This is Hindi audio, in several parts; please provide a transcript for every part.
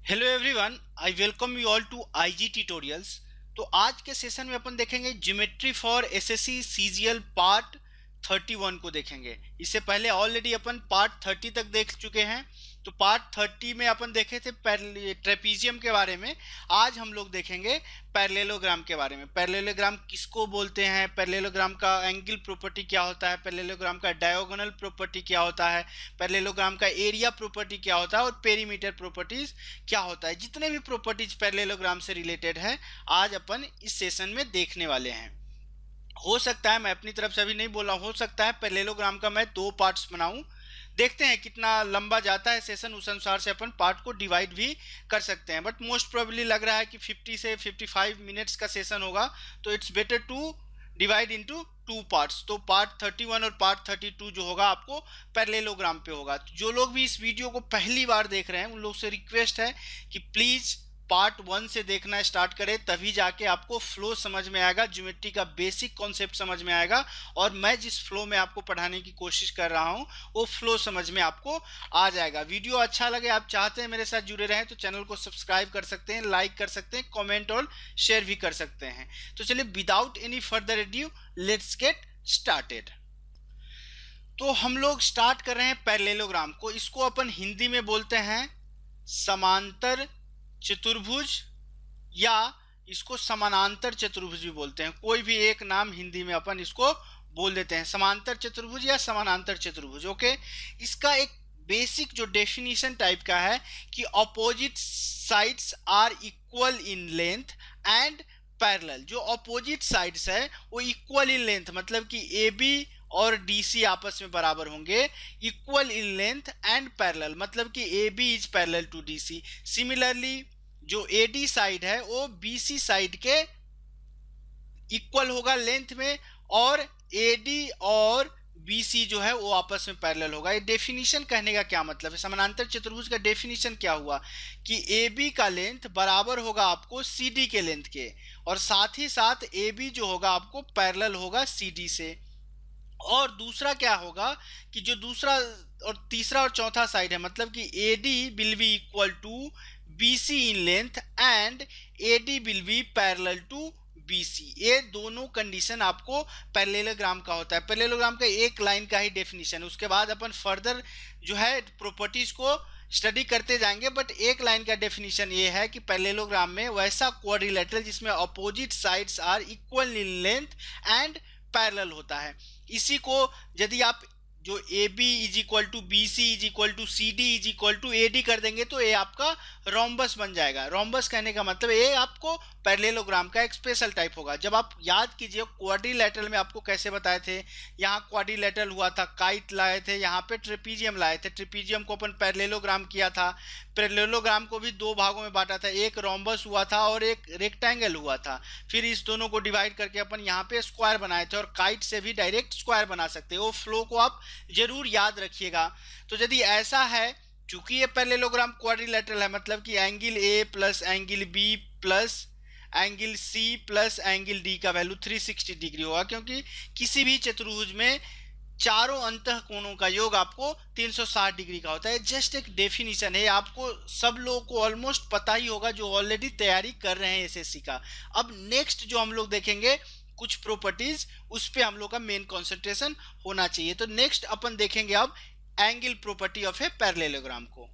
Hello everyone, I welcome you all to IG tutorials. तो आज के सेशन में अपन देखेंगे geometry for SSC CGL part 31 को देखेंगे। इससे पहले ऑलरेडी अपन पार्ट 30 तक देख चुके हैं। तो पार्ट 30 में अपन देखे थे ट्रेपीजियम के बारे में। आज हम लोग देखेंगे पैरेललोग्राम के बारे में। पैरेललोग्राम किसको बोलते हैं, पैरेललोग्राम का एंगल प्रॉपर्टी क्या होता है, पैरेललोग्राम का डायगोनल प्रॉपर्टी क्या होता है, पैरेललोग्राम का एरिया प्रॉपर्टी क्या होता है और पेरीमीटर प्रॉपर्टीज क्या होता है। जितने भी प्रॉपर्टीज पैरेललोग्राम से रिलेटेड है आज अपन इस सेशन में देखने वाले हैं। हो सकता है मैं अपनी तरफ से अभी नहीं बोला, हो सकता है पैरेललोग्राम का मैं 2 पार्ट्स बनाऊं। देखते हैं कितना लंबा जाता है सेशन, उस अनुसार से अपन पार्ट को डिवाइड भी कर सकते हैं। बट मोस्ट प्रोबेबली लग रहा है कि 50 से 55 मिनट्स का सेशन होगा, तो it's better to divide into 2 parts. तो पार्ट 31 और पार्ट 32 जो होगा आपको पैरेललोग्राम पे होगा। तो जो लोग भी इस वीडियो को पहली बार देख रहे हैं उन लोग से रिक्वेस्ट है कि प्लीज़ पार्ट 1 से देखना स्टार्ट करें, तभी जाके आपको फ्लो समझ में आएगा, ज्योमेट्री का बेसिक कॉन्सेप्ट समझ में आएगा और मैं जिस फ्लो में आपको पढ़ाने की कोशिश कर रहा हूं वो फ्लो समझ में आपको आ जाएगा। वीडियो अच्छा लगे, आप चाहते हैं मेरे साथ जुड़े रहें तो चैनल को सब्सक्राइब कर सकते हैं, लाइक कर सकते हैं, कॉमेंट और शेयर भी कर सकते हैं। तो चलिए without any further edu let's get started. तो हम लोग स्टार्ट कर रहे हैं पैरेललोग्राम को। इसको अपन हिंदी में बोलते हैं समांतर चतुर्भुज या इसको समानांतर चतुर्भुज भी बोलते हैं। कोई भी एक नाम हिंदी में अपन इसको बोल देते हैं, समांतर चतुर्भुज या समानांतर चतुर्भुज। ओके, इसका एक बेसिक जो डेफिनेशन टाइप का है कि opposite sides are equal in length and parallel. जो अपोजिट साइड्स है वो इक्वल इन लेंथ, मतलब कि ए बी और डीसी आपस में बराबर होंगे, equal in length and parallel, मतलब कि A B is parallel to DC. Similarly जो एडी साइड है वो बीसी साइड के इक्वल होगा लेंथ में, और एडी और बीसी जो है वो आपस में पैरेलल होगा। ये डेफिनेशन कहने का क्या मतलब है, समानांतर चतुर्भुज का डेफिनेशन क्या हुआ कि ए बी का लेंथ बराबर होगा आपको सी डी के लेंथ के, और साथ ही साथ ए बी जो होगा आपको पैरेलल होगा सी डी से। और दूसरा क्या होगा कि जो दूसरा और तीसरा और चौथा साइड है, मतलब कि A D will be equal to BC in length and AD will be parallel to BC। ये दोनों कंडीशन आपको पैरेललोग्राम का होता है। पैरेललोग्राम का एक लाइन का ही डेफिनेशन है, उसके बाद अपन फर्दर जो है प्रॉपर्टीज को स्टडी करते जाएंगे। बट एक लाइन का डेफिनेशन ये है कि पैरेललोग्राम में वैसा क्वाड्रिलेटरल जिसमें opposite sides are equal in length and parallel होता है। इसी को यदि आप जो A B is equal to B C is equal to C D is equal to A D कर देंगे तो ये आपका रोम्बस बन जाएगा। रोम्बस कहने का मतलब ये आपको पैरेललोग्राम का एक स्पेशल टाइप होगा। जब आप याद कीजिए क्वाड्रिलेटरल में आपको कैसे बताए थे, यहाँ क्वाड्रिलेटरल हुआ था, काइट लाए थे, यहाँ पे ट्रेपीजियम लाए थे। ट्रेपीजियम को अपन पैरेललोग्राम किया था। पैरेललोग्राम को भी 2 भागों में बांटा था, एक रोम्बस हुआ था और एक रेक्टेंगल हुआ था। फिर इस दोनों को डिवाइड करके अपन यहाँ पे स्क्वायर बनाए थे, और काइट से भी डायरेक्ट स्क्वायर बना सकते हैं। वो फ्लो को आप जरूर याद रखिएगा। तो यदि ऐसा है, चूंकि ये पैरेललोग्राम क्वाड्रिलेटरल है, मतलब कि angle A plus angle B plus angle C plus angle D का वैल्यू 360 डिग्री होगा, क्योंकि किसी भी चतुर्भुज में चारों अंतः कोणों का योग आपको 360 डिग्री का होता है। जस्ट एक डेफिनेशन है, आपको सब लोगों को ऑलमोस्ट पता ही होगा जो ऑलरेडी तैयारी कर रहे हैं एसएससी का। अब नेक्स्ट जो हम लोग देखेंगे कुछ प्रॉपर्टीज, उस पे हम लोग का मेन कंसंट्रेशन होना चाहिए। तो नेक्स्ट अपन देखेंगे अब angle property of a parallelogram को।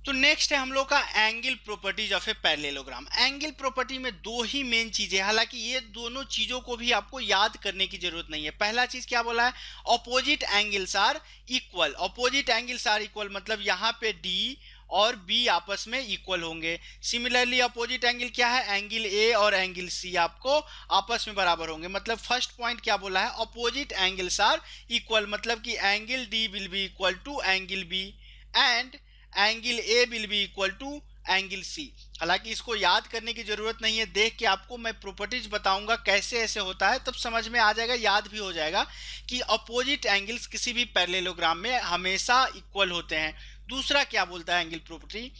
तो नेक्स्ट है हम लोग का angle properties of a parallelogram. Angle property में 2 ही मेन चीजें, हालांकि ये दोनों चीजों को भी आपको याद करने की जरूरत नहीं है। पहला चीज क्या बोला है, opposite angles are equal. Opposite angles are equal मतलब यहाँ पे डी और बी आपस में इक्वल होंगे। सिमिलरली अपोजिट एंगल क्या है, एंगल ए और एंगल सी आपको आपस में बराबर होंगे। मतलब फर्स्ट पॉइंट क्या बोला है, अपोजिट एंगल्स आर इक्वल, मतलब कि angle D will be equal to angle B and angle A will be equal to angle C. हालांकि इसको याद करने की जरूरत नहीं है, देख के आपको मैं प्रॉपर्टीज बताऊंगा कैसे ऐसे होता है, तब समझ में आ जाएगा, याद भी हो जाएगा कि अपोजिट एंगल्स किसी भी पैरेललोग्राम में हमेशा इक्वल होते हैं। दूसरा क्या बोलता है एंगल प्रॉपर्टी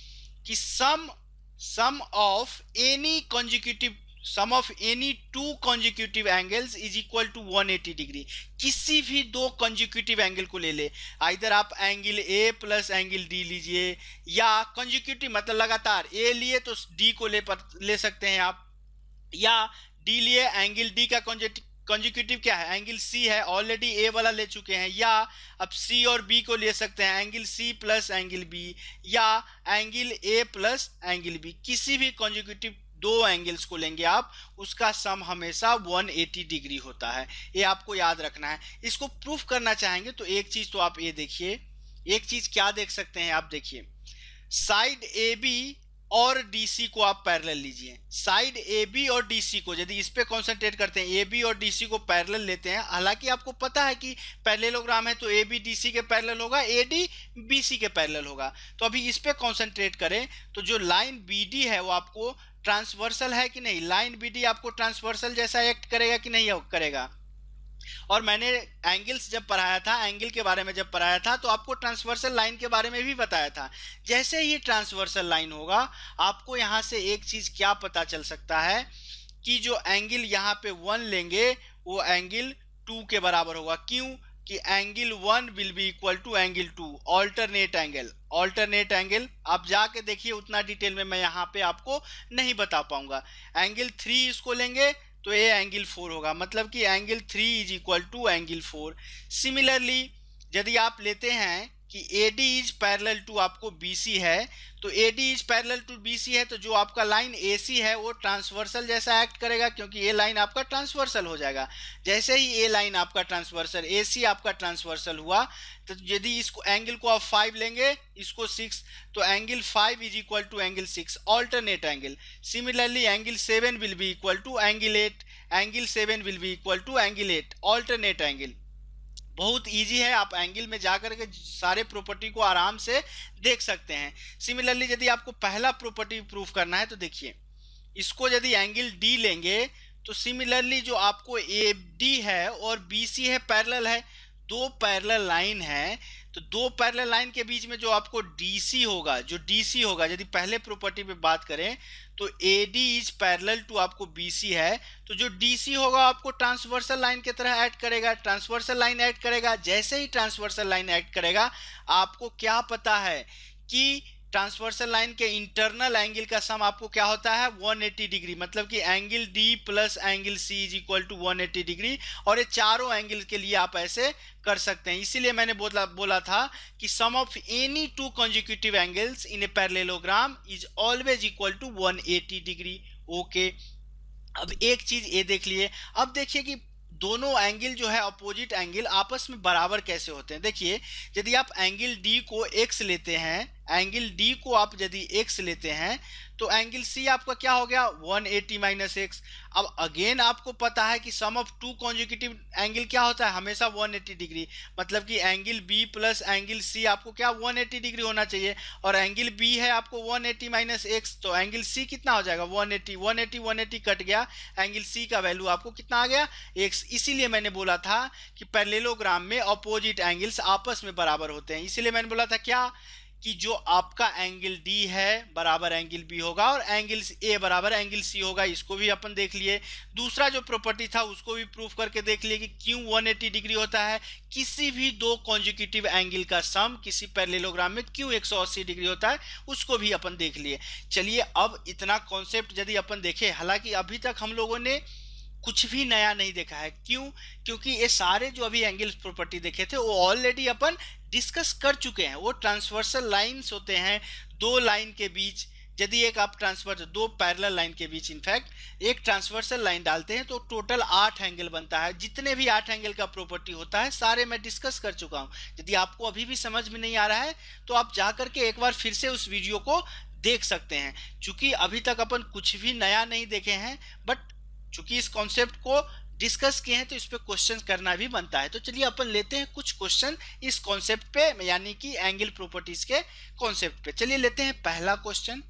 कि sum of any consecutive sum of any two consecutive angles is equal to 180 degree. किसी भी दो कॉन्जिक्यूटिव एंगल को ले ले, आइदर आप angle A plus angle D लीजिए, या कॉन्जिक्यूटिव मतलब लगातार ए लिए तो डी को ले सकते हैं आप, या डी लिए एंगल डी का कॉन्जिक्यूटिव क्या है, एंगल सी है, ऑलरेडी ए वाला ले चुके हैं, या अब सी और बी को ले सकते हैं, angle C plus angle B, या angle A plus angle B. किसी भी कॉन्जिक्यूटिव दो एंगल्स को लेंगे आप, उसका सम हमेशा 180 डिग्री होता है, ये आपको याद रखना है। इसको प्रूफ करना चाहेंगे तो एक चीज तो आप ये देखिए, एक चीज क्या देख सकते हैं आप, देखिए साइड ए बी और डीसी को आप पैरेलल लीजिए। साइड ए बी और डीसी को यदि इस पे कॉन्सेंट्रेट करते हैं, ए बी और डीसी को पैरेलल लेते हैं, हालांकि आपको पता है कि पैरेललोग्राम है तो ए बी डीसी के पैरेलल होगा, ए डी बीसी के पैरेलल होगा। तो अभी इस पे कॉन्सेंट्रेट करें तो जो लाइन बी डी है वो आपको ट्रांसवर्सल है कि नहीं, लाइन बी डी आपको ट्रांसवर्सल जैसा एक्ट करेगा कि नहीं करेगा। और मैंने एंगल्स जब पढ़ाया था, एंगल के बारे में जब पढ़ाया था तो आपको ट्रांसवर्सल लाइन के बारे में भी बताया था। जैसे ही ट्रांसवर्सल लाइन होगा आपको यहाँ से एक चीज क्या पता चल सकता है कि जो एंगल यहाँ पे 1 लेंगे वो एंगल 2 के बराबर होगा। क्यों कि angle 1 will be equal to angle 2, alternate angle. Alternate angle आप जाके देखिए, उतना डिटेल में मैं यहाँ पे आपको नहीं बता पाऊंगा। एंगल 3 इसको लेंगे तो ये एंगल 4 होगा, मतलब कि angle 3 is equal to angle 4। Similarly यदि आप लेते हैं कि AD इज पैरेलल टू आपको BC है, तो AD is parallel to BC है तो जो आपका लाइन AC है वो ट्रांसवर्सल जैसा एक्ट करेगा, क्योंकि ये लाइन आपका ट्रांसवर्सल हो जाएगा। जैसे ही ये लाइन आपका ट्रांसवर्सल, AC आपका ट्रांसवर्सल हुआ, तो यदि इसको एंगल को आप 5 लेंगे, इसको 6, तो angle 5 is equal to angle 6, alternate angle. Similarly angle 7 will be equal to angle 8, angle 7 will be equal to angle 8, alternate angle. बहुत इजी है, आप एंगल में जाकर के सारे प्रॉपर्टी को आराम से देख सकते हैं। सिमिलरली यदि आपको पहला प्रॉपर्टी प्रूफ करना है तो देखिए, इसको यदि एंगल डी लेंगे तो सिमिलरली जो आपको ए डी है और बी सी है पैरेलल है, दो पैरेलल लाइन है, तो दो पैरेलल लाइन के बीच में जो आपको डीसी होगा, जो डीसी होगा, यदि पहले प्रॉपर्टी पे बात करें तो AD इज पैरेलल टू आपको BC है, तो जो DC होगा आपको ट्रांसवर्सल लाइन की तरह ऐड करेगा, ट्रांसवर्सल लाइन ऐड करेगा। जैसे ही ट्रांसवर्सल लाइन ऐड करेगा आपको क्या पता है कि ट्रांसवर्सल लाइन के इंटरनल एंगल का सम आपको क्या होता है 180 डिग्री, मतलब कि angle D plus angle C is equal to 180 degree. और ये चारों एंगल के लिए आप ऐसे कर सकते हैं, इसीलिए मैंने बोला था कि sum of any two consecutive angles in a parallelogram is always equal to 180 degree. Okay, अब एक चीज ये देख लिए, अब देखिए कि दोनों एंगल जो है अपोजिट एंगल आपस में बराबर कैसे होते हैं। देखिए यदि आप एंगल D को x लेते हैं, एंगल D को आप यदि x लेते हैं तो एंगल C आपका क्या हो गया 180 माइनस x। अब अगेन आपको पता है कि sum of two consecutive angle क्या होता है हमेशा 180 डिग्री, मतलब कि angle B plus angle C आपको क्या 180 डिग्री होना चाहिए, और एंगल B है आपको 180 माइनस x, तो एंगल C कितना हो जाएगा 180, 180 180 कट गया, एंगल C का वैल्यू आपको कितना आ गया x। इसीलिए मैंने बोला था कि पैरेललोग्राम में अपोजिट एंगल्स आपस में बराबर होते हैं। इसीलिए मैंने बोला था क्या कि जो आपका एंगल D है बराबर एंगल B होगा और एंगल A बराबर एंगल C होगा। इसको भी अपन देख लिए। दूसरा जो प्रॉपर्टी था उसको भी प्रूफ करके देख लिए कि क्यों 180 डिग्री होता है, किसी भी दो कॉन्जिक्यूटिव एंगल का सम किसी पैरेललोग्राम में क्यों 180 डिग्री होता है उसको भी अपन देख लिए। चलिए अब इतना कॉन्सेप्ट यदि अपन देखें, हालांकि अभी तक हम लोगों ने कुछ भी नया नहीं देखा है। क्यों? क्योंकि ये सारे जो अभी एंगल प्रॉपर्टी देखे थे वो ऑलरेडी अपन डिस्कस कर चुके हैं। वो ट्रांसवर्सल लाइंस होते हैं दो लाइन के बीच, यदि एक आप दो पैरेलल लाइन के बीच इनफैक्ट एक ट्रांसवर्सल लाइन डालते हैं तो टोटल 8 एंगल बनता है। जितने भी 8 एंगल का प्रॉपर्टी होता है सारे मैं डिस्कस कर चुका हूं। यदि आपको अभी भी समझ में नहीं आ रहा है तो आप जाकर के एक बार फिर से उस वीडियो को देख सकते हैं। चूंकि अभी तक अपन कुछ भी नया नहीं देखे हैं, बट चूंकि इस कॉन्सेप्ट को डिस्कस किए हैं तो इस पे क्वेश्चन करना भी बनता है। तो चलिए अपन लेते हैं कुछ क्वेश्चन इस कॉन्सेप्ट पे, यानी कि एंगल प्रॉपर्टीज के कॉन्सेप्ट पे। चलिए लेते हैं पहला क्वेश्चन।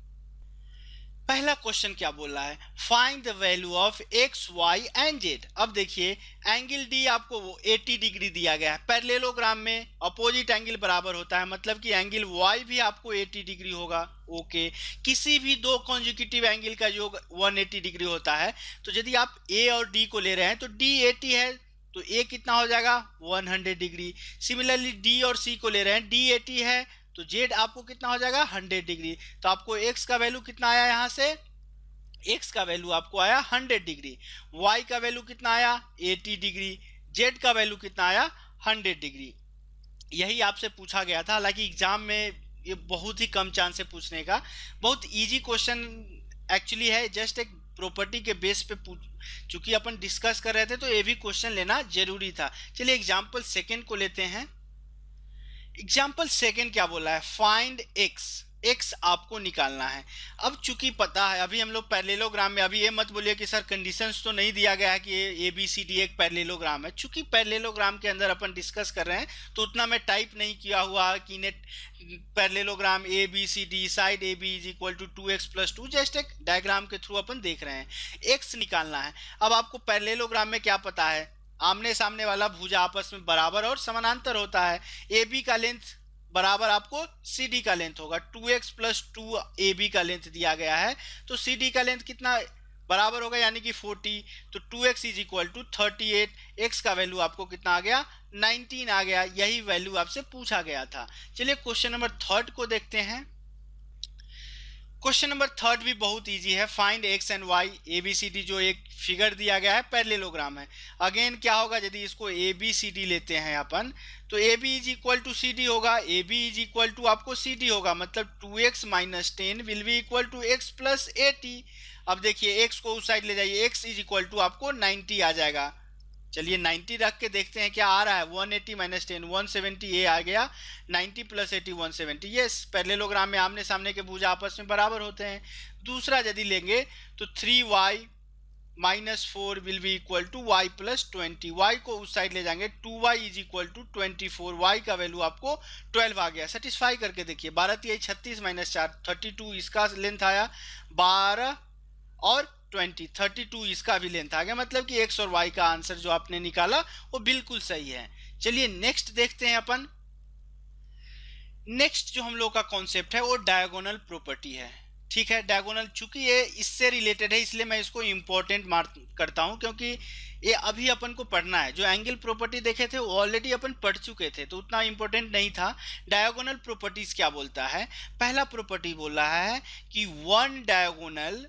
पहला क्वेश्चन क्या बोल रहा है, find the value of X Y and Z. अब देखिए एंगल डी आपको 80 डिग्री दिया गया है, पैरेललोग्राम में अपोजिट एंगल बराबर होता है, मतलब कि एंगल वाई भी आपको 80 डिग्री होगा। ओके, किसी भी दो कॉन्जिक्यूटिव एंगल का योग 180 डिग्री होता है, तो यदि आप ए और डी को ले रहे हैं तो डी 80 है तो ए कितना हो जाएगा 100 डिग्री। सिमिलरली डी और सी को ले रहे हैं, डी 80 है तो जेड आपको कितना हो जाएगा 100 डिग्री। तो आपको एक्स का वैल्यू कितना आया, यहाँ से एक्स का वैल्यू आपको आया 100 डिग्री, वाई का वैल्यू कितना आया 80 डिग्री, जेड का वैल्यू कितना आया 100 डिग्री। यही आपसे पूछा गया था, हालांकि एग्जाम में ये बहुत ही कम चांस है पूछने का, बहुत इजी क्वेश्चन एक्चुअली है, जस्ट एक प्रॉपर्टी के बेस पे चूंकि अपन डिस्कस कर रहे थे तो ये भी क्वेश्चन लेना जरूरी था। चलिए एग्जाम्पल सेकेंड को लेते हैं। एग्जाम्पल सेकेंड क्या बोला है, फाइंड एक्स, एक्स आपको निकालना है। अब चूंकि पता है अभी हम लोग पैरेललोग्राम में, अभी ये मत बोलिए कि सर कंडीशंस तो नहीं दिया गया है कि ए बी सी डी एक पैरेललोग्राम है, चूंकि पैरेललोग्राम के अंदर अपन डिस्कस कर रहे हैं तो उतना मैं टाइप नहीं किया हुआ कि नेट parallelogram A B C D side A B is equal to 2x+2, just एक डायग्राम के थ्रू अपन देख रहे हैं। एक्स निकालना है। अब आपको पैरेललोग्राम में क्या पता है, आमने सामने वाला भुजा आपस में बराबर और समानांतर होता है। ए बी का लेंथ बराबर आपको सी डी का लेंथ होगा, 2x+2 ए बी का लेंथ दिया गया है तो सी डी का लेंथ कितना बराबर होगा यानी कि 40, तो 2x is equal to 38, x का वैल्यू आपको कितना आ गया 19 आ गया। यही वैल्यू आपसे पूछा गया था। चलिए क्वेश्चन नंबर थर्ड को देखते हैं। क्वेश्चन नंबर थर्ड भी बहुत इजी है, find X and Y. A B C D जो एक फिगर दिया गया है पैरेललोग्राम है। अगेन क्या होगा, यदि इसको ए बी सी डी लेते हैं अपन तो A B is equal to C D होगा, A B is equal to आपको सी डी होगा, मतलब 2x - 10 will be equal to x + 80। अब देखिए x को उस साइड ले जाइए, x इज इक्वल टू आपको 90 आ जाएगा। चलिए 90 रख के देखते हैं क्या आ रहा है, 180 - 10 170 ये आ गया, 90 + 80 170। यस, पैरेललोग्राम में आमने सामने के भुजा आपस में बराबर होते हैं। दूसरा यदि लेंगे तो 3y - 4 will be equal to y + 20, y को उस साइड ले जाएंगे, 2y is equal to 24, y का वैल्यू आपको 12 आ गया। सेटिस्फाई करके देखिए, 12 × 36 - 4 32 इसका लेंथ आया, 12 और 20 32 इसका भी लेंथ आ गया, मतलब कि x और y का आंसर जो आपने निकाला वो बिल्कुल सही है। चलिए नेक्स्ट देखते हैं अपन। नेक्स्ट जो हम लोग का कॉन्सेप्ट है वो डायगोनल प्रॉपर्टी है। ठीक है, डायगोनल चूंकि ये इससे रिलेटेड है इसलिए मैं इसको इंपॉर्टेंट मार्क करता हूं, क्योंकि ये अभी अपन को पढ़ना है। जो एंगल प्रॉपर्टी देखे थे वो ऑलरेडी अपन पढ़ चुके थे तो उतना इंपॉर्टेंट नहीं था। डायगोनल प्रॉपर्टीज क्या बोलता है, पहला प्रॉपर्टी बोल रहा है कि one diagonal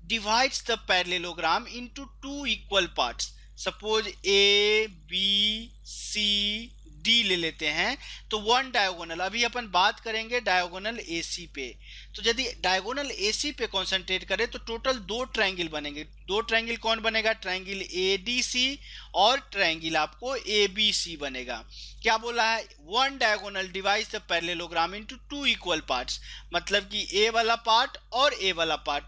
divides the parallelogram into two equal parts. Suppose A B C D ले लेते हैं तो वन डायगोनल, अभी अपन बात करेंगे डायगोनल एसी पे, तो यदि डायगोनल एसी पे कंसंट्रेट करें तो टोटल दो ट्रायंगल बनेंगे। दो ट्रायंगल कौन बनेगा, ट्रायंगल एडीसी और ट्रायंगल आपको एबीसी बनेगा। क्या बोला है, one diagonal divides the parallelogram into two equal parts, मतलब कि ए वाला पार्ट और ए वाला पार्ट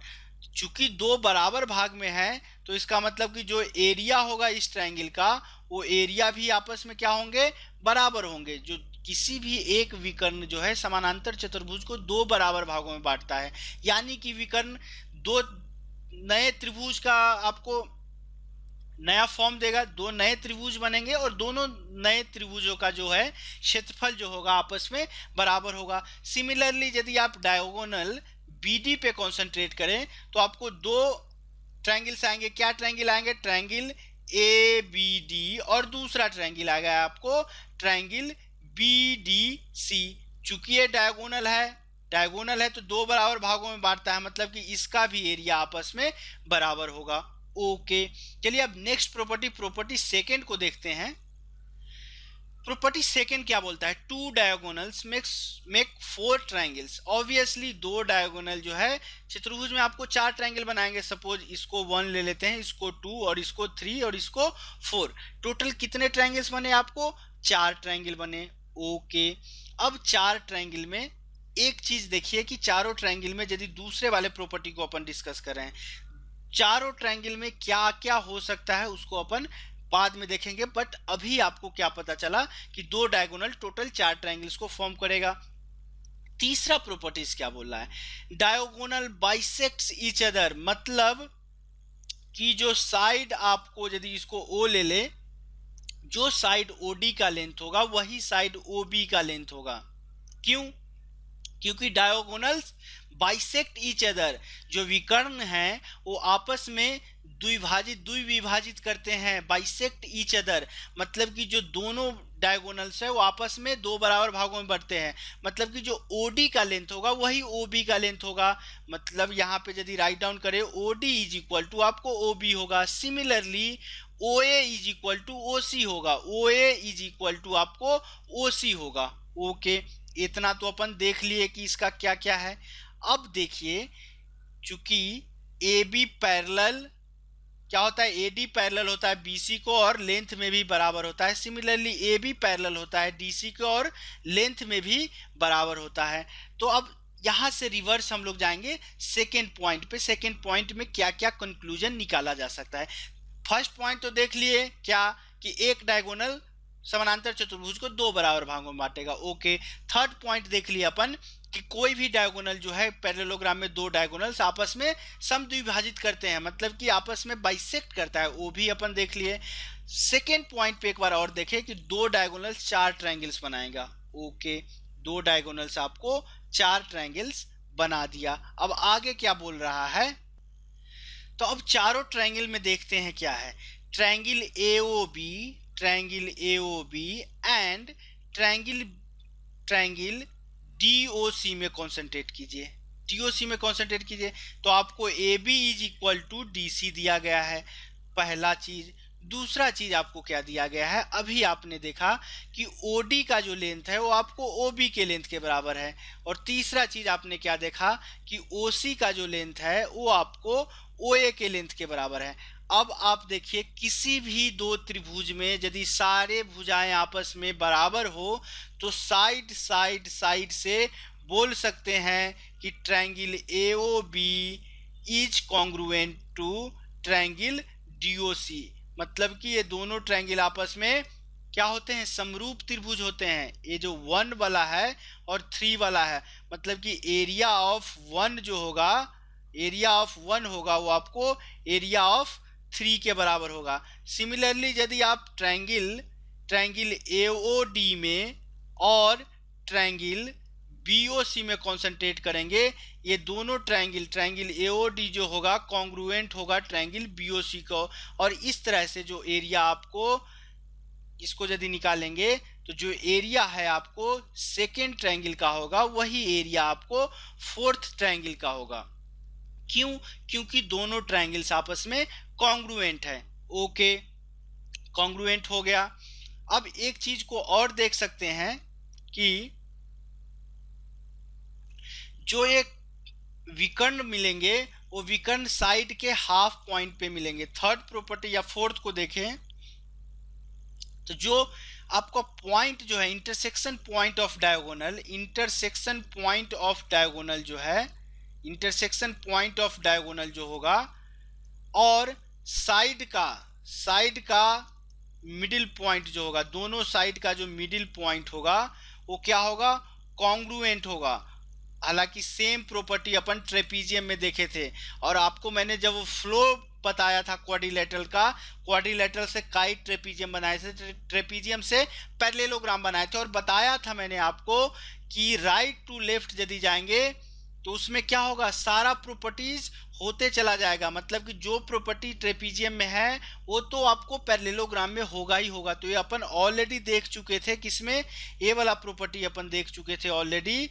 चूंकि दो बराबर भाग में है तो इसका मतलब कि जो एरिया होगा इस ट्रायंगल का वो एरिया भी आपस में क्या होंगे, बराबर होंगे। जो किसी भी एक विकर्ण जो है समानांतर चतुर्भुज को दो बराबर भागों में बांटता है, यानी कि विकर्ण दो नए त्रिभुज का आपको नया फॉर्म देगा, दो नए त्रिभुज बनेंगे और दोनों नए त्रिभुजों का जो है क्षेत्रफल जो होगा आपस में बराबर होगा। सिमिलरली यदि आप डायगोनल बीडी पे कंसंट्रेट करें तो आपको दो ट्रायंगल्स आएंगे। क्या ट्रायंगल आएंगे, ट्रायंगल ए बी डी और दूसरा ट्रायंगल आ गया आपको ट्रायंगल बी डी सी। चूंकि ये डायगोनल है तो दो बराबर भागों में बांटता है, मतलब कि इसका भी एरिया आपस में बराबर होगा। ओके, चलिए अब नेक्स्ट प्रॉपर्टी सेकंड को देखते हैं। प्रॉपर्टी सेकंड क्या बोलता है, two diagonals make four triangles. Obviously दो डायगोनल जो है चतुर्भुज में आपको चार ट्रायंगल बनाएंगे। सपोज इसको 1 ले लेते हैं, इसको 2 और इसको 3 और इसको 4। टोटल कितने ट्रायंगल्स बने, आपको 4 ट्रायंगल बने। ओके, अब 4 ट्रायंगल में एक चीज देखिए कि चारों ट्रायंगल में यदि दूसरे वाले प्रॉपर्टी को अपन डिस्कस कर रहे हैं, चारों ट्रायंगल में क्या क्या हो सकता है उसको अपन बाद में देखेंगे। बट अभी आपको क्या पता चला कि दो डायगोनल टोटल 4 ट्रायंगल्स को फॉर्म करेगा। तीसरा प्रॉपर्टीज क्या बोल रहा है, डायगोनल बाइसेक्ट्स ईच अदर, मतलब कि जो साइड आपको यदि इसको ओ ले ले, जो साइड ओडी का लेंथ होगा वही साइड ओबी का लेंथ होगा। क्यों? क्योंकि डायगोनल्स बाइसेक्ट ईच अदर, जो विकर्ण हैं वो आपस में द्विविभाजित करते हैं। बाइसेक्ट ईच अदर मतलब कि जो दोनों डायगोनल्स है वो आपस में दो बराबर भागों में बढ़ते हैं, मतलब कि जो ओडी का लेंथ होगा वही ओबी का लेंथ होगा। मतलब यहाँ पे यदि राइट डाउन करें, ओडी इज इक्वल टू आपको ओबी होगा। सिमिलरली ओए इज इक्वल टू ओसी होगा, ओए इज इक्वल टू आपको ओसी होगा। ओके, इतना तो अपन देख लिए कि इसका क्या क्या है। अब देखिए, चूंकि ए बी पैरेलल क्या होता है, ए डी पैरेलल होता है बी सी को और लेंथ में भी बराबर होता है। सिमिलरली ए बी पैरेलल होता है डी सी को और लेंथ में भी बराबर होता है। तो अब यहाँ से रिवर्स हम लोग जाएंगे सेकेंड पॉइंट पे। सेकेंड पॉइंट में क्या क्या कंक्लूजन निकाला जा सकता है। फर्स्ट पॉइंट तो देख लिए क्या, कि एक डायगोनल समानांतर चतुर्भुज को दो बराबर भागों में बांटेगा। ओके, थर्ड पॉइंट देख लिया अपन कि कोई भी डायगोनल जो है पैरेललोग्राम में दो डायगोनल्स आपस में समद्विभाजित करते हैं, मतलब कि आपस में बाइसेक्ट करता है, वो भी अपन देख लिए। सेकेंड पॉइंट पे एक बार और देखें कि दो डायगोनल्स चार ट्रायंगल्स बनाएगा। ओके, दो डायगोनल्स आपको चार ट्रायंगल्स बना दिया। अब आगे क्या बोल रहा है, तो अब चारों ट्रायंगल में देखते हैं क्या है। Triangle AOB, triangle AOB and triangle DOC में कॉन्सेंट्रेट कीजिए। डीओसी में कॉन्सेंट्रेट कीजिए तो आपको A B is equal to D C दिया गया है, पहला चीज। दूसरा चीज आपको क्या दिया गया है, अभी आपने देखा कि ओडी का जो लेंथ है वो आपको ओबी के लेंथ के बराबर है। और तीसरा चीज आपने क्या देखा कि ओसी का जो लेंथ है वो आपको ओए के लेंथ के बराबर है। अब आप देखिए, किसी भी दो त्रिभुज में यदि सारे भुजाएं आपस में बराबर हो तो साइड साइड साइड से बोल सकते हैं कि triangle AOB is congruent to triangle DOC, मतलब कि ये दोनों ट्रायंगल आपस में क्या होते हैं, समरूप त्रिभुज होते हैं। ये जो 1 वाला है और 3 वाला है, मतलब कि एरिया ऑफ 1 जो होगा, एरिया ऑफ 1 होगा वो आपको एरिया ऑफ 3 के बराबर होगा। सिमिलरली यदि आप ट्रायंगल एओडी में और ट्रायंगल बीओसी में कॉन्सेंट्रेट करेंगे, ये दोनों ट्रायंगल एओडी जो होगा कॉन्ग्रुएंट होगा ट्रायंगल बीओसी को। और इस तरह से जो एरिया आपको इसको यदि निकालेंगे तो जो एरिया है आपको सेकेंड ट्रायंगल का होगा वही एरिया आपको फोर्थ ट्रायंगल का होगा। क्यों? क्योंकि दोनों ट्रायंगल्स आपस में कॉन्ग्रुएंट है। ओके, कॉन्ग्रुएंट हो गया। अब एक चीज को और देख सकते हैं कि जो एक विकर्ण मिलेंगे वो विकर्ण साइड के हाफ पॉइंट पे मिलेंगे। थर्ड प्रॉपर्टी या फोर्थ को देखें तो जो आपका पॉइंट जो है intersection point of diagonal, intersection point of diagonal जो है, इंटरसेक्शन पॉइंट ऑफ डायगोनल जो होगा और साइड का मिडिल पॉइंट जो होगा, दोनों साइड का जो मिडिल पॉइंट होगा वो क्या होगा, कॉन्ग्रुएंट होगा। हालांकि सेम प्रॉपर्टी अपन ट्रेपीजियम में देखे थे और आपको मैंने जब वो फ्लो बताया था क्वाड्रिलेटरल का, क्वाड्रिलेटरल से काइट ट्रेपीजियम बनाए थे, ट्रेपीजियम से पैरेललोग्राम बनाए थे और बताया था मैंने आपको कि राइट टू लेफ्ट यदि जाएंगे तो उसमें क्या होगा, सारा प्रॉपर्टीज होते चला जाएगा। मतलब कि जो प्रॉपर्टी ट्रेपीजियम में है वो तो आपको पैरेललोग्राम में होगा ही होगा। तो ये अपन ऑलरेडी देख चुके थे, किसमें, ये वाला प्रॉपर्टी अपन देख चुके थे ऑलरेडी,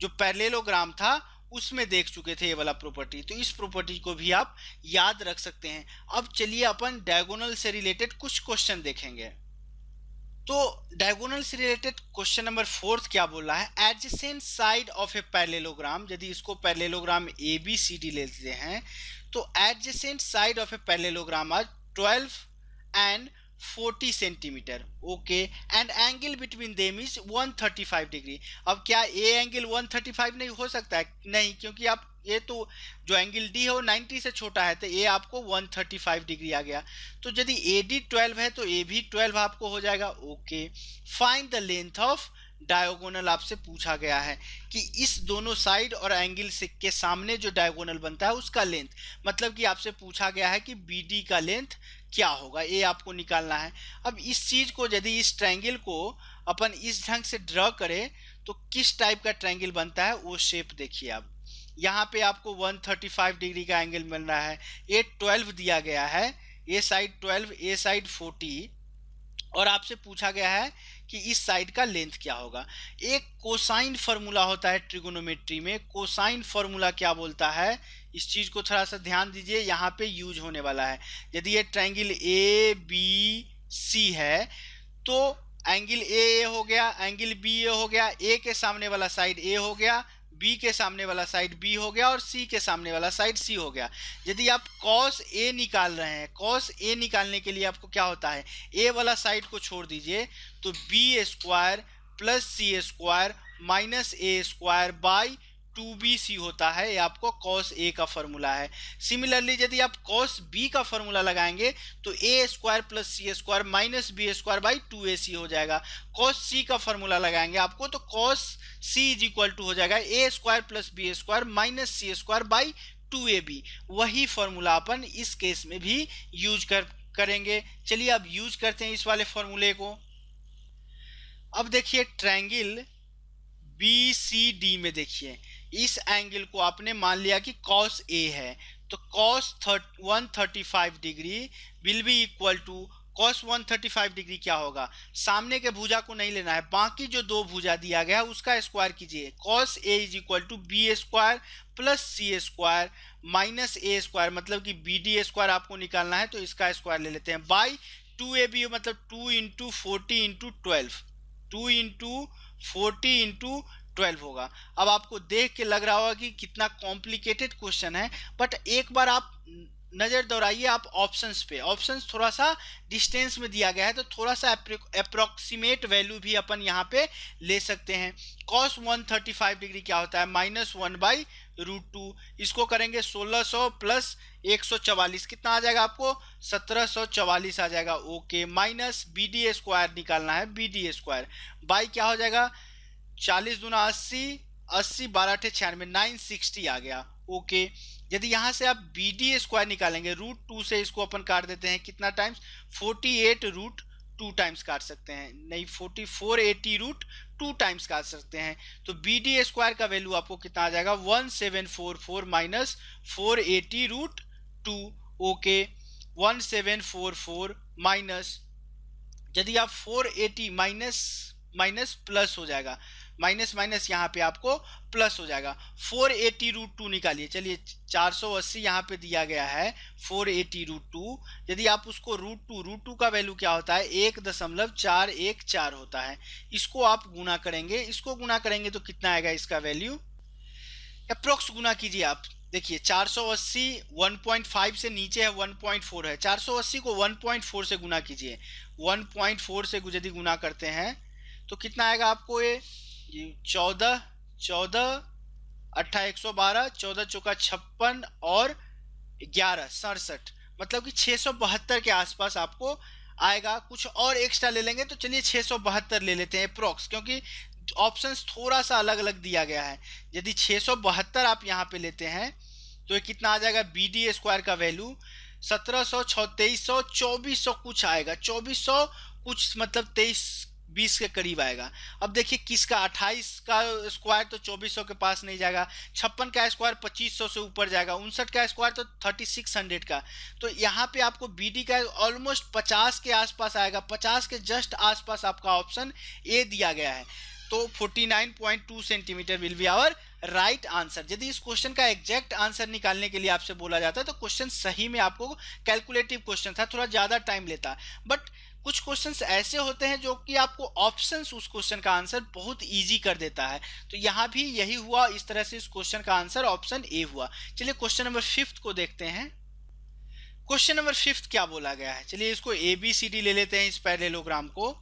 जो पैरेललोग्राम था उसमें देख चुके थे ये वाला प्रॉपर्टी। तो इस प्रॉपर्टी को भी आप याद रख सकते हैं। अब चलिए अपन डायगोनल से रिलेटेड कुछ क्वेश्चन देखेंगे। तो डायगोनल से रिलेटेड क्वेश्चन नंबर 4 क्या बोल रहा है, adjacent side of a parallelogram, यदि इसको parallelogram A B C D लेते हैं तो adjacent side of a parallelogram are 12 and 40 centimetre. Okay, and angle between them is 135 degree. अब क्या ए एंगल 135 नहीं हो सकता है? नहीं, क्योंकि आप ये तो जो एंगल डी है वो 90 से छोटा है, तो ए आपको 135 डिग्री आ गया। तो यदि ए डी 12 है तो ए भी 12 आपको हो जाएगा। Okay, find the length of diagonal आपसे पूछा गया है कि इस दोनों साइड और एंगल से के सामने जो डायगोनल बनता है उसका लेंथ, मतलब कि आपसे पूछा गया है कि BD का लेंथ क्या होगा, ये आपको निकालना है। अब इस चीज को, यदि इस ट्रायंगल को अपन इस ढंग से ड्रॉ करें तो किस टाइप का ट्रायंगल बनता है वो शेप देखिए। आप यहाँ पे आपको 135 डिग्री का एंगल मिल रहा है, ये 12 दिया गया है, ये साइड 12, ये साइड 40, और आपसे पूछा गया है कि इस साइड का लेंथ क्या होगा। एक कोसाइन फॉर्मूला होता है ट्रिगोनोमेट्री में, कोसाइन फॉर्मूला क्या बोलता है, इस चीज को थोड़ा सा ध्यान दीजिए, यहाँ पे यूज होने वाला है। यदि ये ट्रायंगल ABC है तो एंगल ए हो गया, एंगल बी हो गया, ए के सामने वाला साइड ए हो गया, बी के सामने वाला साइड बी हो गया और सी के सामने वाला साइड सी हो गया। यदि आप कॉस ए निकाल रहे हैं, कॉस ए निकालने के लिए आपको क्या होता है, ए वाला साइड को छोड़ दीजिए तो B square plus C square minus A square by 2BC होता है, ये आपको कॉस ए का फॉर्मूला है। सिमिलरली यदि आप कॉस बी का फॉर्मूला लगाएंगे तो A square plus C square minus B square by 2AC हो जाएगा। कॉस सी का फॉर्मूला लगाएंगे आपको तो cos C is equal to हो जाएगा A square plus B square minus C square by 2AB। वही फॉर्मूला अपन इस केस में भी यूज करेंगे। चलिए अब यूज करते हैं इस वाले फॉर्मूले को। अब देखिए ट्रायंगल BCD में देखिए, इस एंगल को आपने मान लिया कि cos A है तो cos 135 degree will be equal to cos 135 degree क्या होगा, सामने के भुजा को नहीं लेना है, बाकी जो दो भुजा दिया गया है उसका स्क्वायर कीजिए। cos A is equal to B square plus C square minus A square, मतलब कि BD स्क्वायर आपको निकालना है तो इसका स्क्वायर ले लेते हैं, बाई 2AB मतलब 2 इंटू 40 इंटू 12, 2 इंटू 40 इंटू 12 होगा। अब आपको देख के लग रहा होगा कि कितना कॉम्प्लिकेटेड क्वेश्चन है, बट एक बार आप नजर दौड़ाइए आप ऑप्शंस पे, ऑप्शंस थोड़ा सा डिस्टेंस में दिया गया है तो थोड़ा सा अप्रोक्सीमेट वैल्यू भी अपन यहाँ पे ले सकते हैं। cos 135 डिग्री क्या होता है, -1/√2, इसको करेंगे 1600 प्लस 144 कितना आ जाएगा आपको, 1744 आ जाएगा। ओके, माइनस BD स्क्वायर निकालना है, BD स्क्वायर बाई क्या हो जाएगा, 40 दूना 80, 80 12 96, 960 आ गया। ओके, यदि यहाँ से आप BD स्क्वायर निकालेंगे √2 से इसको अपन काट देते हैं कितना टाइम्स, 48√2 टाइम्स काट सकते हैं, नहीं 480√2 टाइम्स काट सकते हैं तो BD स्क्वायर का वैल्यू आपको कितना आ जाएगा, 1744 माइनस 480√2। ओके, 1744 माइनस, यदि आप 480 माइनस प्लस हो जाएगा, माइनस माइनस यहाँ पे आपको प्लस हो जाएगा, 480√2 निकालिए। चलिए 480 यहाँ पे दिया गया है 480√2, यदि आप उसको √2 का वैल्यू क्या होता है 1.414 होता है, इसको आप गुना करेंगे, इसको गुना करेंगे तो कितना आएगा इसका वैल्यू, अप्रोक्स गुना कीजिए आप। देखिए 480 1.5 से नीचे है, 1.4 है, 480 को 1.4 से गुना कीजिए, 1.4 से यदि गुना करते हैं तो कितना आएगा आपको, ये 14 112 14 चौका 56 और 11 67, मतलब कि 672 के आसपास आपको आएगा। कुछ और एक्स्ट्रा ले लेंगे तो चलिए 672 ले लेते हैं अप्रोक्स, क्योंकि ऑप्शंस थोड़ा सा अलग अलग दिया गया है। यदि 672 आप यहाँ पे लेते हैं तो ये कितना आ जाएगा, BD स्क्वायर का वैल्यू 1700 2300 2400 कुछ आएगा, 2400 कुछ मतलब 23-20 के करीब आएगा। अब देखिए किसका 28 का स्क्वायर तो 2400 के पास नहीं जाएगा, 56 का स्क्वायर 2500 से ऊपर जाएगा, 59 का स्क्वायर तो 3600 का, तो यहाँ पे आपको BD का ऑलमोस्ट 50 के आसपास आएगा, 50 के जस्ट आसपास आपका ऑप्शन ए दिया गया है, तो 49.2 centimetre will be our right answer. यदि इस क्वेश्चन का एग्जैक्ट आंसर निकालने के लिए आपसे बोला जाता है तो क्वेश्चन सही में आपको कैलकुलेटिव क्वेश्चन था, थोड़ा ज़्यादा टाइम लेता, बट कुछ क्वेश्चंस ऐसे होते हैं जो कि आपको ऑप्शंस उस क्वेश्चन का आंसर बहुत इजी कर देता है, तो यहाँ भी यही हुआ, इस तरह से इस क्वेश्चन का आंसर ऑप्शन ए हुआ। चलिए क्वेश्चन नंबर 5 को देखते हैं। क्वेश्चन नंबर 5 क्या बोला गया है, चलिए इसको ABCD ले लेते हैं इस पैरेललोग्राम को।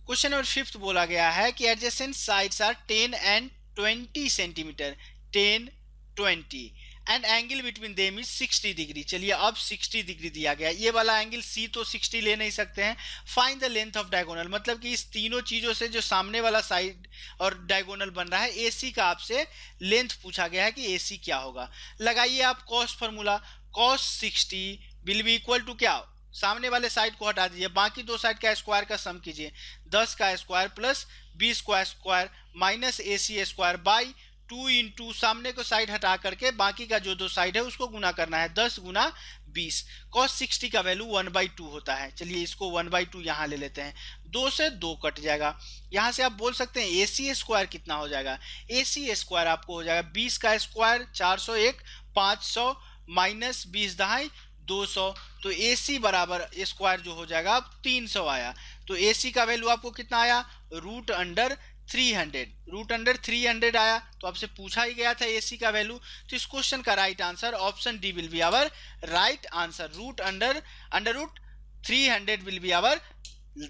क्वेश्चन नंबर 5 बोला गया है कि adjacent sides are 10 and 20 centimetre, 10 20 and angle between them is 60 degree. चलिए अब 60 डिग्री दिया गया, ये वाला एंगल सी तो 60 ले नहीं सकते हैं। Find the length of diagonal, मतलब कि इस तीनों चीजों से जो सामने वाला साइड और डायगोनल बन रहा है, एसी का आपसे लेंथ पूछा गया है कि एसी क्या होगा। लगाइए आप cos formula, cos 60 will be equal to क्या, सामने वाले साइड को हटा दीजिए, बाकी दो साइड का स्क्वायर का सम कीजिए, 10 का स्क्वायर प्लस 20 का square minus AC square by 2 into सामने को साइड हटा करके बाकी का जो दो साइड है उसको गुना करना है, 10 गुना 20। cos 60 का वैल्यू 1/2 होता है। चलिए इसको 1/2 यहाँ ले लेते हैं, 2 से 2 कट जाएगा। यहाँ से आप बोल सकते हैं AC स्क्वायर कितना हो जाएगा, AC स्क्वायर आपको हो जाएगा 20 का स्क्वायर 401, 500 माइनस 20 दहाई 200, तो AC बराबर स्क्वायर जो हो जाएगा अब 300 आया। तो AC का वैल्यू आपको कितना आया, रूट अंडर 300 आया। तो आपसे पूछा ही गया था AC का वैल्यू, तो इस क्वेश्चन का right answer option D will be our right answer. Under root 300 will be our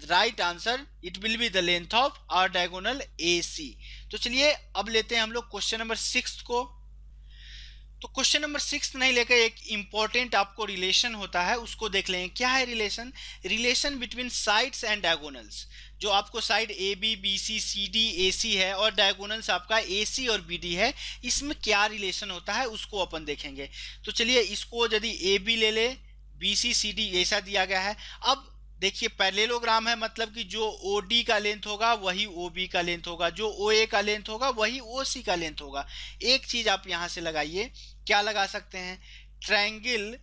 right answer, it will be the length of our diagonal AC। तो चलिए अब लेते हैं हम लोग क्वेश्चन नंबर 6 को। तो क्वेश्चन नंबर 6 नहीं लेकर एक इंपॉर्टेंट आपको रिलेशन होता है उसको देख लें। क्या है relation between sides and diagonals. जो आपको side AB BC CD AC है और डायगोनल्स आपका AC और BD है, इसमें क्या रिलेशन होता है उसको अपन देखेंगे। तो चलिए इसको यदि AB ले ले, BC CD ऐसा दिया गया है। अब देखिए पैरेललोग्राम है, मतलब कि जो OD का लेंथ होगा वही OB का लेंथ होगा, जो OA का लेंथ होगा वही OC का लेंथ होगा। एक चीज आप यहां से लगाइए, क्या लगा सकते हैं, ट्रायंगल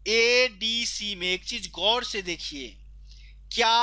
ADC में एक चीज गौर से देखिए, क्या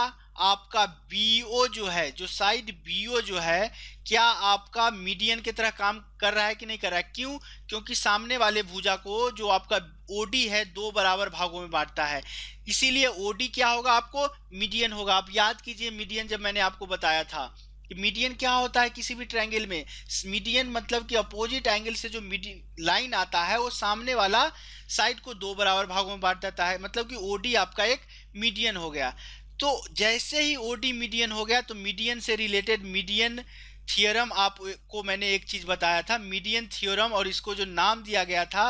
आपका BO जो है, जो साइड BO जो है, क्या आपका मीडियन की तरह काम कर रहा है कि नहीं कर रहा है। क्यों, क्योंकि सामने वाले भुजा को जो आपका OD है 2 बराबर भागों में बांटता है, इसीलिए OD क्या होगा, आपको मीडियन होगा। आप याद कीजिए मीडियन जब मैंने आपको बताया था कि मीडियन क्या होता है किसी भी ट्रायंगल में, मीडियन मतलब कि अपोजिट एंगल से जो मीडियन लाइन आता है वो सामने वाला साइड को 2 बराबर भागों में बांट देता है, मतलब कि OD आपका एक मीडियन हो गया। तो जैसे ही OD मीडियन हो गया तो मीडियन से रिलेटेड मीडियन थियोरम आपको मैंने एक चीज बताया था, मीडियन थ्योरम, और इसको जो नाम दिया गया था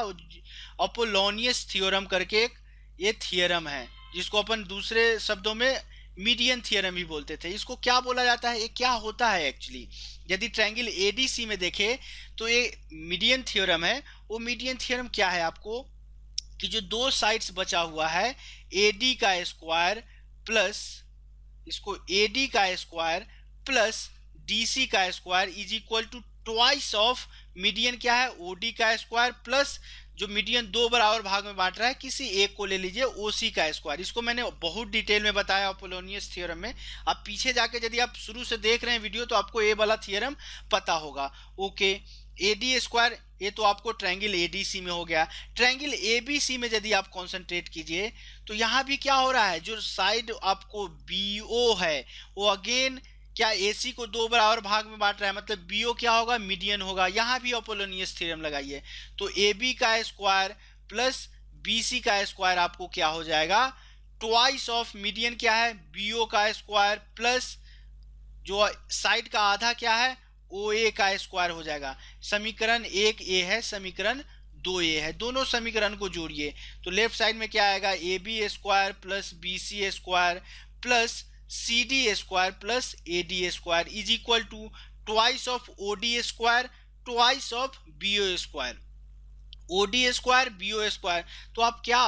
अपोलोनियस थ्योरम करके एक ये थियोरम है, जिसको अपन दूसरे शब्दों में मीडियन थियोरम भी बोलते थे। इसको क्या बोला जाता है, ये क्या होता है एक्चुअली, यदि ट्रायंगल ADC में देखे तो ये मीडियन थ्योरम है। वो मीडियन थ्योरम क्या है आपको, कि जो दो साइड्स बचा हुआ है AD का स्क्वायर प्लस इसको AD का स्क्वायर प्लस DC का square is equal to twice of median क्या है OD का स्क्वायर प्लस जो मीडियन 2 बराबर भाग में बांट रहा है किसी एक को ले लीजिए OC का स्क्वायर। इसको मैंने बहुत डिटेल में बताया अपोलोनियस थ्योरम में, आप पीछे जाके यदि आप शुरू से देख रहे हैं वीडियो तो आपको ये वाला थ्योरम पता होगा। ओके, AD स्क्वायर ये तो आपको ट्रायंगल ADC में हो गया। ट्रायंगल ABC में यदि आप कंसंट्रेट कीजिए तो यहाँ भी क्या हो रहा है, जो साइड आपको BO है वो अगेन क्या AC को 2 बराबर भाग में बांट रहा है, मतलब BO क्या होगा, मीडियन होगा। यहाँ भी अपोलोनियस थ्योरम लगाइए तो AB का स्क्वायर प्लस BC का स्क्वायर आपको क्या हो जाएगा, ट्वाइस ऑफ मीडियन क्या है BO का स्क्वायर प्लस जो साइड का आधा क्या है OA का स्क्वायर हो जाएगा। समीकरण 1A है, समीकरण 2A है, दोनों समीकरण को जोड़िए तो लेफ्ट साइड में क्या आएगा, AB square plus BC square plus CD square plus AD square is equal to twice of OD square twice of BO square. OD square BO square, तो आप क्या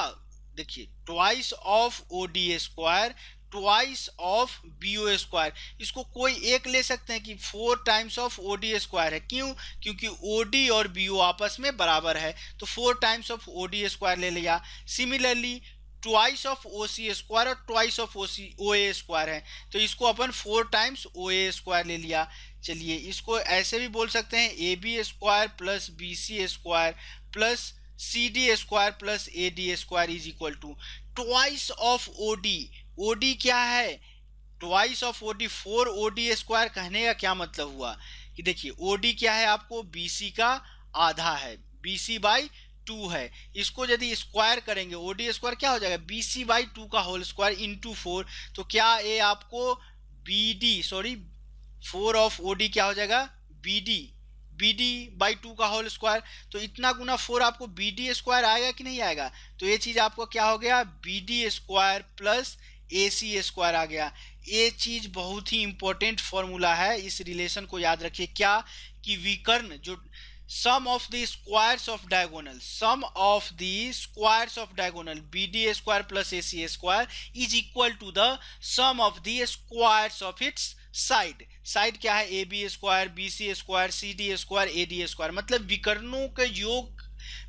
देखिए, twice of OD square twice of BO square, इसको कोई एक ले सकते हैं कि 4 टाइम्स ऑफ OD स्क्वायर है। क्यों, क्योंकि OD और BO आपस में बराबर है तो 4 टाइम्स ऑफ OD स्क्वायर ले लिया। Similarly twice of OC square और ट्वाइस ऑफ OA स्क्वायर है तो इसको अपन 4 टाइम्स OA स्क्वायर ले लिया। चलिए इसको ऐसे भी बोल सकते हैं AB square plus BC square plus CD square plus AD square is equal to twice of OD। OD क्या है, twice of OD 4 OD square. कहने का क्या मतलब हुआ कि देखिए OD क्या है आपको BC का आधा है, BC बाई 2 है, इसको यदि स्क्वायर करेंगे OD स्क्वायर क्या हो जाएगा BC बाई 2 का होल स्क्वायर इंटू 4, तो क्या ये आपको 4 ऑफ OD क्या हो जाएगा BD बी डी बाई 2 का होल स्क्वायर, तो इतना गुना 4 आपको बी डी स्क्वायर आएगा कि नहीं आएगा? तो ये चीज आपको क्या हो गया, बी डी स्क्वायर प्लस ए सी स्क्वायर आ गया। ये चीज बहुत ही इंपॉर्टेंट फॉर्मूला है, इस रिलेशन को याद रखिए। क्या कि विकर्ण जो sum of the squares of diagonal, sum of the squares of diagonal bd square plus ac square is equal to the sum of the squares of its side। Side क्या है, A B square, B C square, C D square, A D square, मतलब विकर्णों के योग,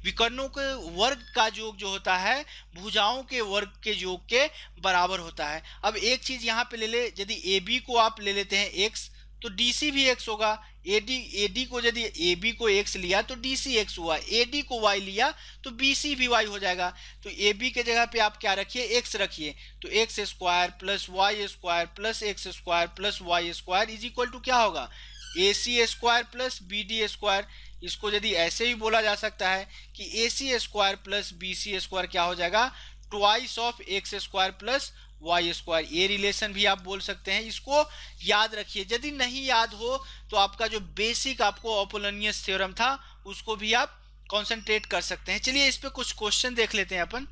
विकर्णों के वर्ग का योग जो होता है भुजाओं के वर्ग के योग के बराबर होता है। अब एक चीज यहाँ पे ले ले, यदि ए बी को आप ले लेते हैं एक्स तो डी सी भी एक्स होगा। एडी को यदि ए बी को एक्स लिया तो डी सी एक्स हुआ, एडी को वाई लिया तो बी सी भी वाई हो जाएगा। तो ए बी के जगह पे आप क्या रखिए, एक्स रखिए, तो X square plus Y square plus X square plus Y square is equal to क्या होगा, A C square plus B D square. इसको यदि ऐसे भी बोला जा सकता है कि A C square plus B C square क्या हो जाएगा, twice of X square plus Y square. ये रिलेशन भी आप बोल सकते हैं, इसको याद रखिए। यदि नहीं याद हो तो आपका जो बेसिक आपको अपोलोनियस थ्योरम था उसको भी आप कंसंट्रेट कर सकते हैं। चलिए इस पे कुछ क्वेश्चन देख लेते हैं अपन।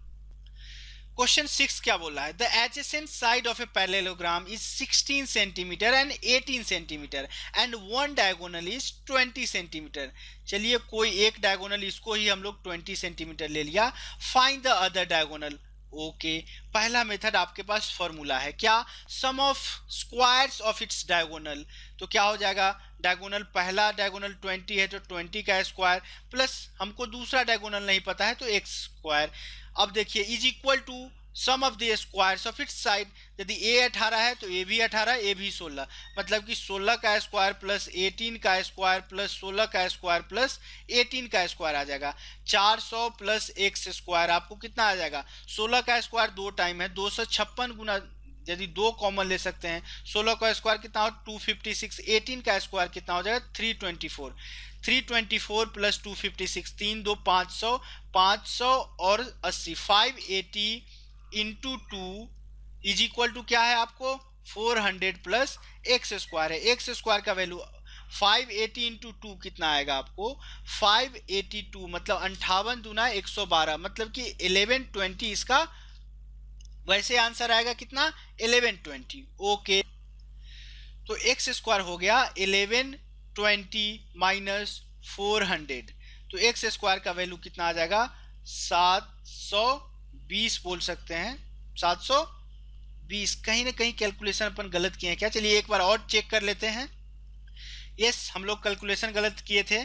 क्वेश्चन 6 क्या बोला है, the adjacent side of a parallelogram is 16 centimetre and 18 centimetre and one diagonal is 20 centimetre. चलिए कोई एक डायगोनल, इसको ही हम लोग 20 सेंटीमीटर ले लिया। Find the other diagonal. Okay, पहला मेथड आपके पास फॉर्मूला है क्या, sum of squares of its diagonal. तो क्या हो जाएगा, डायगोनल पहला डायगोनल 20 है तो 20 का स्क्वायर प्लस हमको दूसरा डायगोनल नहीं पता है तो एक्स स्क्वायर। अब देखिए is equal to sum of the squares of its side. यदि ए 18 है तो ए भी 18, ए भी 16, मतलब कि 16 का स्क्वायर प्लस 18 का स्क्वायर प्लस 16 का स्क्वायर प्लस 18 का स्क्वायर आ जाएगा। 400 प्लस एक्स स्क्वायर आपको कितना आ जाएगा, 16 का स्क्वायर 2 टाइम है, 256 गुना, यदि 2 कॉमन ले सकते हैं, 16 का स्क्वायर कितना हो 256, 18 का स्क्वायर कितना हो जाएगा 324, 324 प्लस 256, 3 2 500, 500 और 80, 580 इंटू 2 इज इक्वल टू क्या है आपको 400 प्लस एक्स स्क्वायर है। एक्स स्क्वायर का वैल्यू 580 इंटू 2 कितना आएगा आपको 582, मतलब 58 दूना 112, मतलब कि 1120 इसका वैसे आंसर आएगा कितना 1120। ओके, तो एक्स स्क्वायर हो गया 1120 माइनस 400, तो एक्स स्क्वायर का वैल्यू कितना आ जाएगा 720 बोल सकते हैं, 720। कहीं ना कहीं कैलकुलेशन अपन गलत किए हैं क्या, चलिए एक बार और चेक कर लेते हैं। यस, हम लोग कैलकुलेशन गलत किए थे।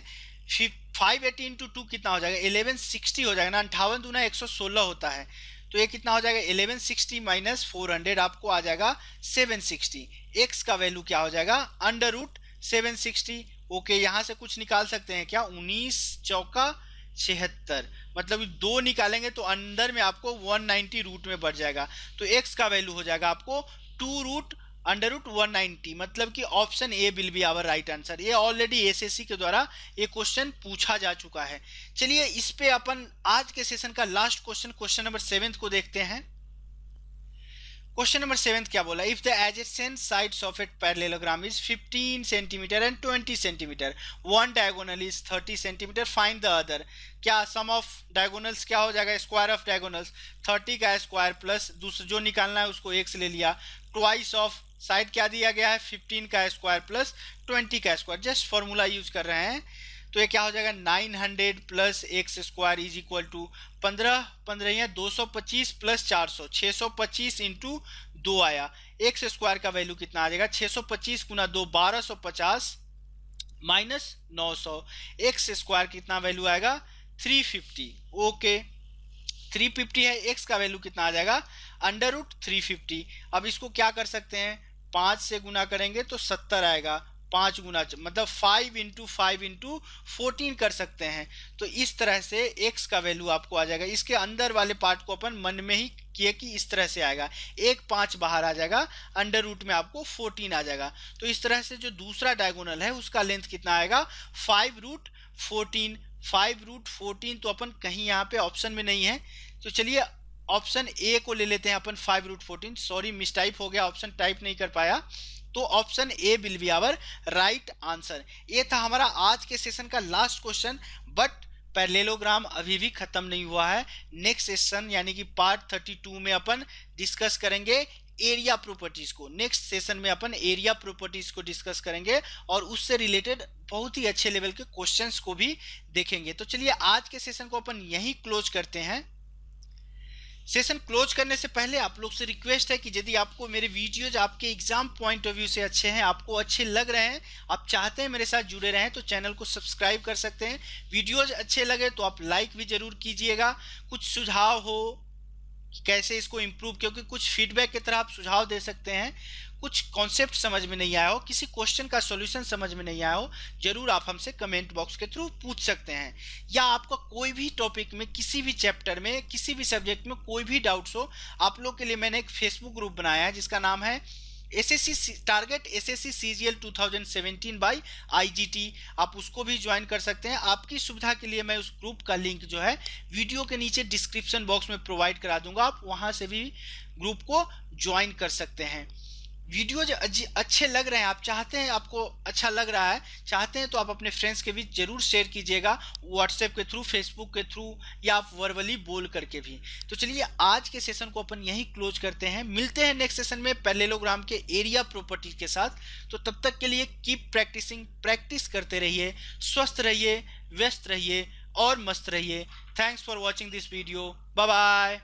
580 इंटू 2 कितना हो जाएगा 1160 हो जाएगा ना, 58 दूना 116 होता है, तो ये कितना हो जाएगा 1160 माइनस 400 आपको आ जाएगा 760। एक्स का वैल्यू क्या हो जाएगा अंडर रूट 760। ओके, यहाँ से कुछ निकाल सकते हैं क्या, 19 चौका 76, मतलब 2 निकालेंगे तो अंदर में आपको 190 रूट में बढ़ जाएगा, तो एक्स का वैल्यू हो जाएगा आपको 2 रूट अंडर रूट 190, मतलब कि option A will be our right answer. ये ऑलरेडी एसएससी के द्वारा ये क्वेश्चन पूछा जा चुका है। चलिए इस पे अपन आज के सेशन का लास्ट क्वेश्चन, क्वेश्चन नंबर 7 को देखते हैं। क्वेश्चन नंबर 7 क्या बोला, if the adjacent sides of it parallelogram is 15 centimetre and 20 centimetre, one diagonal is 30 centimetre, find the other. क्या सम ऑफ डायगोनल्स क्या हो जाएगा, स्क्वायर ऑफ डायगोनल्स 30 का स्क्वायर प्लस दूसरा जो निकालना है उसको एक्स ले लिया, ट्वाइस ऑफ साइड क्या दिया गया है 15 का स्क्वायर प्लस 20 का स्क्वायर, जस्ट फॉर्मूला यूज कर रहे हैं। तो ये क्या हो जाएगा 900 plus X square is equal to 15 225 plus 400, 625 into 2 आया। एक्स स्क्वायर का वैल्यू कितना आ जाएगा 625 गुना 2 1250 माइनस 900, एक्स स्क्वायर कितना वैल्यू आएगा 350। ओके, 350 है, एक्स का वैल्यू कितना आ जाएगा अंडर रूट 350। अब इसको क्या कर सकते हैं 5 से गुना करेंगे तो 70 आएगा, 5 गुना मतलब 5 इंटू 5 इंटू 14 कर सकते हैं। तो इस तरह से x का वैल्यू आपको आ जाएगा। इसके अंदर वाले पार्ट को अपन मन में ही किए कि इस तरह से आएगा, 1 5 बाहर आ जाएगा, अंडर रूट में आपको 14 आ जाएगा। तो इस तरह से जो दूसरा डायगोनल है उसका लेंथ कितना आएगा 5 रूट 14, 5 रूट 14 तो अपन कहीं यहाँ पे ऑप्शन में नहीं है, तो चलिए ऑप्शन ए को ले लेते हैं अपन 5 रूट 14। सॉरी मिसटाइप हो गया, ऑप्शन टाइप नहीं कर पाया, तो option A will be our right answer. ये था हमारा आज के सेशन का लास्ट क्वेश्चन, बट पैरेललोग्राम अभी भी खत्म नहीं हुआ है। नेक्स्ट सेशन यानी कि पार्ट 32 में अपन डिस्कस करेंगे एरिया प्रॉपर्टीज को। नेक्स्ट सेशन में अपन एरिया प्रॉपर्टीज को डिस्कस करेंगे और उससे रिलेटेड बहुत ही अच्छे लेवल के क्वेश्चंस को भी देखेंगे। तो चलिए आज के सेशन को अपन यहीं क्लोज करते हैं। सेशन क्लोज करने से पहले आप लोग से रिक्वेस्ट है कि यदि आपको मेरे वीडियोज आपके एग्जाम पॉइंट ऑफ व्यू से अच्छे हैं, आपको अच्छे लग रहे हैं, आप चाहते हैं मेरे साथ जुड़े रहें, तो चैनल को सब्सक्राइब कर सकते हैं। वीडियोज अच्छे लगे तो आप लाइक भी जरूर कीजिएगा। कुछ सुझाव हो कि कैसे इसको इम्प्रूव, क्योंकि कुछ फीडबैक की तरह आप सुझाव दे सकते हैं। कुछ कॉन्सेप्ट समझ में नहीं आया हो, किसी क्वेश्चन का सॉल्यूशन समझ में नहीं आया हो, जरूर आप हमसे कमेंट बॉक्स के थ्रू पूछ सकते हैं। या आपका कोई भी टॉपिक में, किसी भी चैप्टर में, किसी भी सब्जेक्ट में कोई भी डाउट्स हो, आप लोग के लिए मैंने एक फेसबुक ग्रुप बनाया है जिसका नाम है SSC target SSC CGL 2017 by IGT. आप उसको भी ज्वाइन कर सकते हैं। आपकी सुविधा के लिए मैं उस ग्रुप का लिंक जो है वीडियो के नीचे डिस्क्रिप्शन बॉक्स में प्रोवाइड करा दूंगा, आप वहां से भी ग्रुप को ज्वाइन कर सकते हैं। वीडियो जो अच्छे लग रहे हैं, आप चाहते हैं, आपको अच्छा लग रहा है, चाहते हैं तो आप अपने फ्रेंड्स के बीच जरूर शेयर कीजिएगा, व्हाट्सएप के थ्रू, फेसबुक के थ्रू, या आप वर्बली बोल करके भी। तो चलिए आज के सेशन को अपन यहीं क्लोज करते हैं। मिलते हैं नेक्स्ट सेशन में पैरेललोग्राम के एरिया प्रॉपर्टी के साथ। तो तब तक के लिए कीप प्रैक्टिसिंग, प्रैक्टिस करते रहिए, स्वस्थ रहिए, व्यस्त रहिए और मस्त रहिए। Thanks for watching this video. Bye bye.